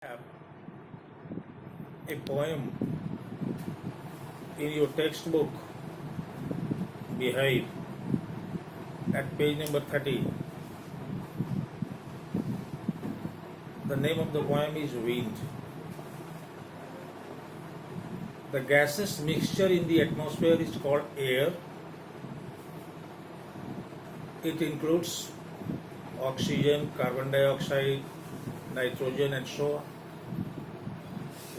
Have a poem in your textbook behind at page number 30. The name of the poem is Wind. The gaseous mixture in the atmosphere is called air. It includes oxygen, carbon dioxide, nitrogen, and so on.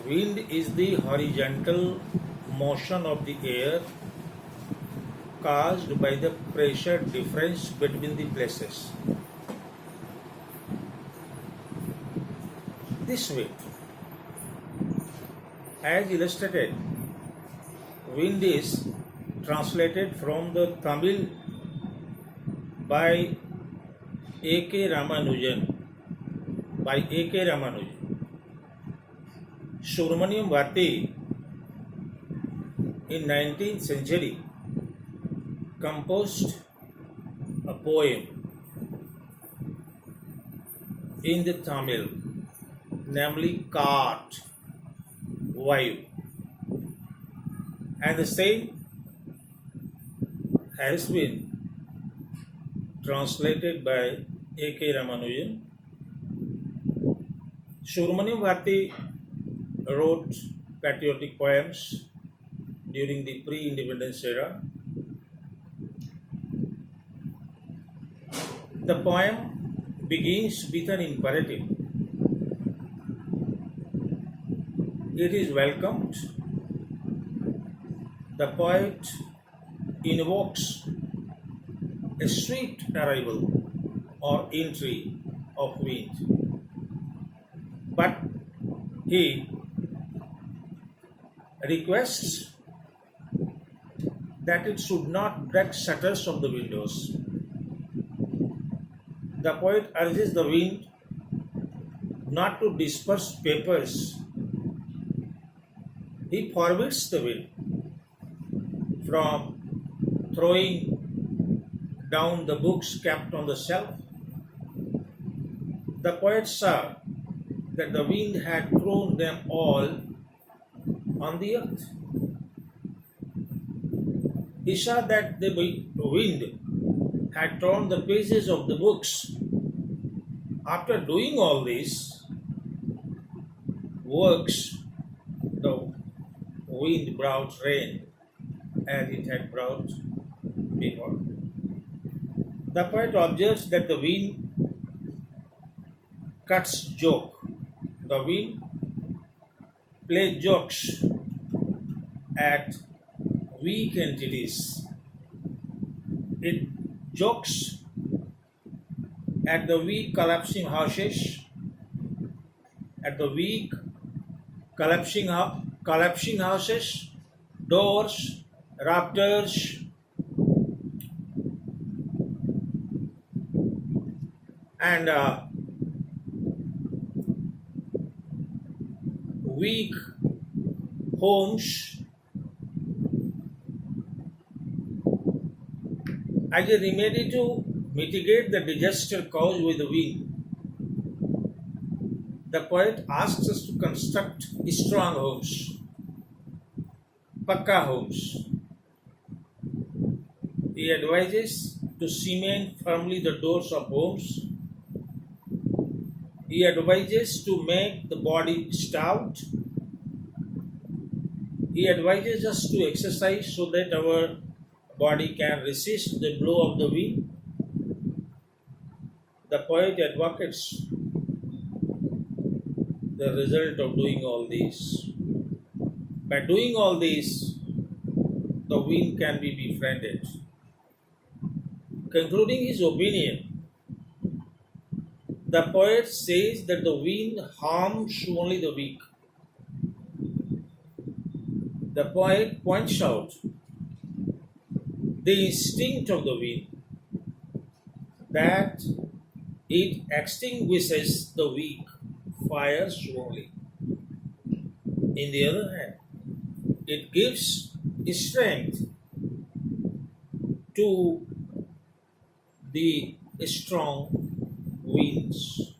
Wind is the horizontal motion of the air caused by the pressure difference between the places. This way, as illustrated, wind is translated from the Tamil by A.K. Ramanujan. Subramaniam Bharti in 19th century composed a poem in the Tamil, namely Cart, Vayu, and the same has been translated by A.K. Ramanujan. Subramaniam Bharti wrote patriotic poems during the pre-independence era. The poem begins with an imperative. It is welcomed. The poet invokes a swift arrival or entry of wind, but he requests that it should not break shutters of the windows. The poet urges the wind not to disperse papers. He forbids the wind from throwing down the books kept on the shelf. The poet saw that the wind had thrown them all on the earth. He saw that the wind had torn the pages of the books. After doing all these works, the wind brought rain as it had brought before. The poet observes that the wind cuts joke. The wind plays jokes at weak entities. It jokes at the weak collapsing houses, collapsing houses, doors, rafters, and weak homes. As a remedy to mitigate the disaster caused by the wind, the poet asks us to construct strong homes, pakka homes. He advises to cement firmly the doors of homes. He advises to make the body stout. He advises us to exercise so that our body can resist the blow of the wind. The poet advocates the result of doing all this. By doing all this, the wind can be befriended. Concluding his opinion, the poet says that the wind harms only the weak. The poet points out the instinct of the wind, that it extinguishes the weak fires only. In the other hand, it gives strength to the strong winds.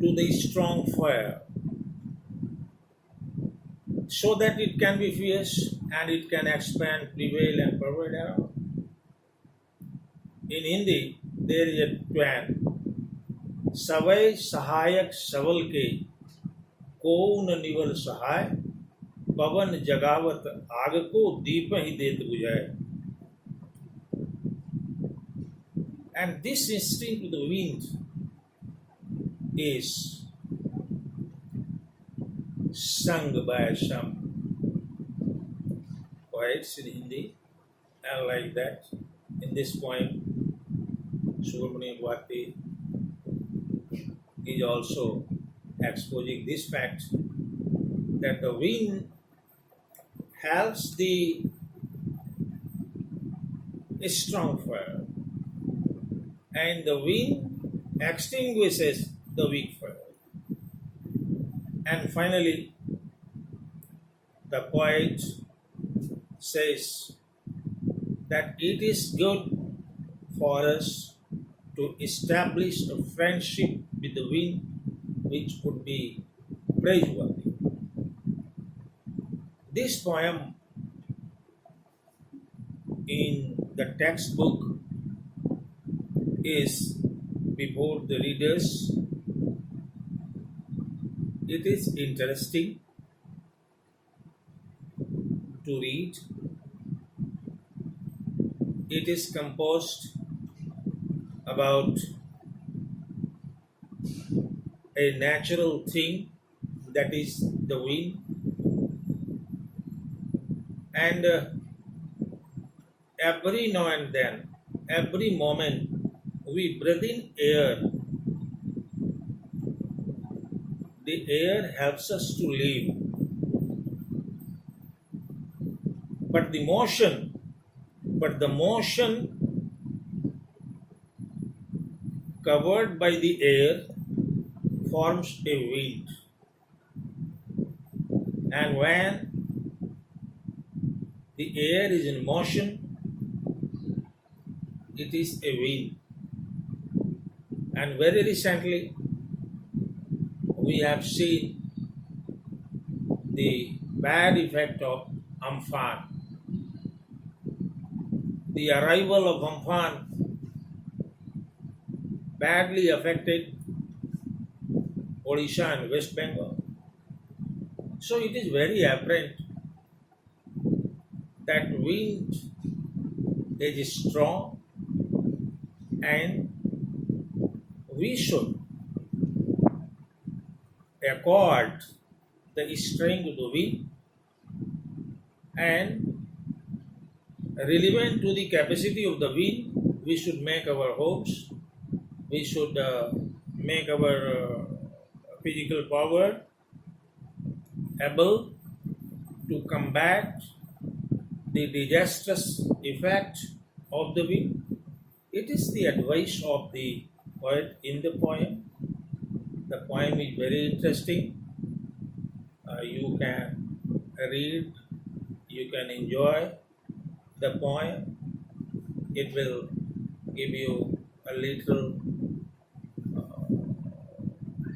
to the strong fire so that it can be fierce and it can expand, prevail, and pervade around. In Hindi, there is a twain, Savai Sahayak Saval ke को न निवल सहाय पवन जगावत आग को दीप ही देत बुझाए. And this instinct to the wind is sung by some poets in Hindi, and like that, in this poem, Subramanian Bharati is also exposing this fact that the wind helps the strong fire and the wind extinguishes the weak fire. And finally, the poet says that it is good for us to establish a friendship with the wind which would be praiseworthy. This poem in the textbook is before the readers. It is interesting to read. It is composed about a natural thing, that is the wind, and every now and then, every moment, we breathe in air. The air helps us to live, but the motion covered by the air forms a wind. And when the air is in motion, it is a wind. And very recently, we have seen the bad effect of Amphan. The arrival of Amphan badly affected Odisha and West Bengal. So it is very apparent that wind is strong and we should accord the strength to the wind and relevant to the capacity of the wind, we should make our homes, we should make our physical power able to combat the disastrous effect of the wind. It is the advice of the poet in the poem. The poem is very interesting. You can read, you can enjoy the poem. It will give you a little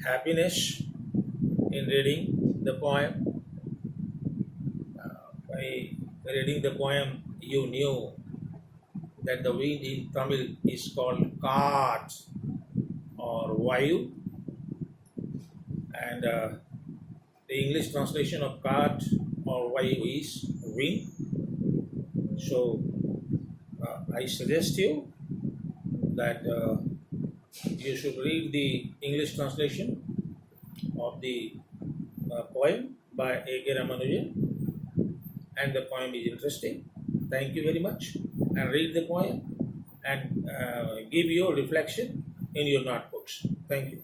happiness in reading the poem. By reading the poem, you knew that the wind in Tamil is called Kaat or Vayu, and the English translation of Kaat or Vayu is wind. So I suggest you that you should read the English translation of the poem by A.K. Ramanujan, and the poem is interesting. Thank you very much, and read the poem and give your reflection in your notebooks. Thank you.